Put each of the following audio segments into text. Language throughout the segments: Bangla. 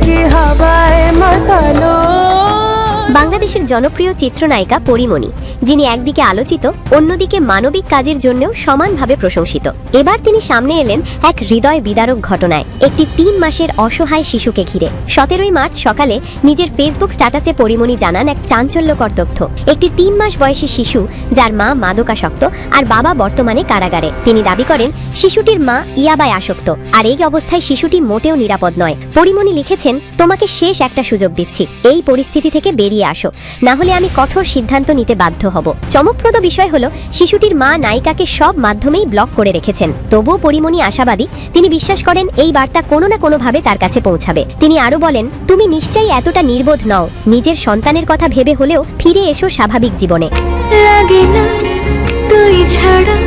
কি হাওয়ায় মাতালো। বাংলাদেশের জনপ্রিয় চিত্রনায়িকা পরিমণি, যিনি একদিকে আলোচিত অন্যদিকে মানবিক কাজের জন্যও সমানভাবে প্রশংসিত। এবার তিনি সামনে এলেন এক হৃদয় বিদারক ঘটনায়, একটি 3 মাসের অসহায় শিশুকে ঘিরে। 17 মার্চ সকালে নিজের ফেসবুক স্ট্যাটাসে পরিমণি জানান এক চাঞ্চল্যকর তথ্য। একটি 3 মাস বয়সী শিশু, যার মা মাদকাসক্ত আর বাবা বর্তমানে কারাগারে। তিনি দাবি করেন শিশুটির মা ইয়াবায় আসক্ত, আর এই অবস্থায় শিশুটি মোটেও নিরাপদ নয়। পরিমণি লিখেছেন, তোমাকে শেষ একটা সুযোগ দিচ্ছি, এই পরিস্থিতি থেকে বেরিয়ে আসো, না হলে আমি কঠোর সিদ্ধান্ত নিতে বাধ্য হব। চমকপ্রদ বিষয় হলো শিশুটির মা নায়িকাকে সব মাধ্যমেই ব্লক করে রেখেছেন। তবুও পরিমণি আশাবাদী, তিনি বিশ্বাস করেন এই বার্তা কোনো না কোনোভাবে তার কাছে পৌঁছাবে। তিনি আরো বলেন, তুমি নিশ্চয়ই এতটা নির্বোধ নও, নিজের সন্তানের কথা ভেবে হলেও ফিরে এসো স্বাভাবিক জীবনে। লাগে না তুই ছাড়া।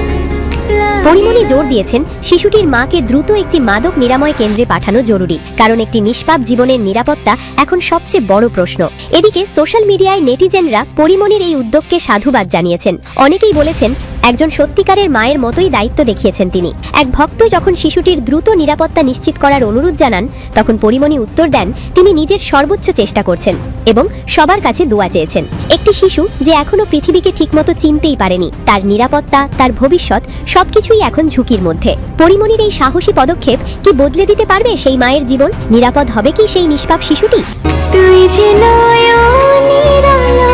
পরিমণি জোর দিয়েছেন শিশুটির মাকে দ্রুত একটি মাদক নিরাময় কেন্দ্রে পাঠানো জরুরি, কারণ একটি নিষ্পাপ জীবনের নিরাপত্তা এখন সবচেয়ে বড় প্রশ্ন। এদিকে সোশ্যাল মিডিয়ায় নেটিজেনরা পরিমণির এই উদ্যোগকে সাধুবাদ জানিয়েছেন। অনেকেই বলেছেন একজন সত্যিকারের মায়ের মতোই দায়িত্ব দেখিয়েছেন তিনি। এক ভক্ত যখন শিশুটির দ্রুত নিরাপত্তা নিশ্চিত করার অনুরোধ জানান, তখন পরিমণি উত্তর দেন তিনি নিজের সর্বোচ্চ চেষ্টা করছেন এবং সবার কাছে দোয়া চেয়েছেন। একটি শিশু যে এখনো পৃথিবীকে ঠিকমতো চিনতেই পারেনি, তার নিরাপত্তা, তার ভবিষ্যৎ সবকিছুই এখন ঝুঁকির মধ্যে। পরিমণির এই সাহসী পদক্ষেপ কি বদলে দিতে পারবে সেই মায়ের জীবন? নিরাপদ হবে কি সেই নিষ্পাপ শিশুটি? তুই যে নয়নের আলো।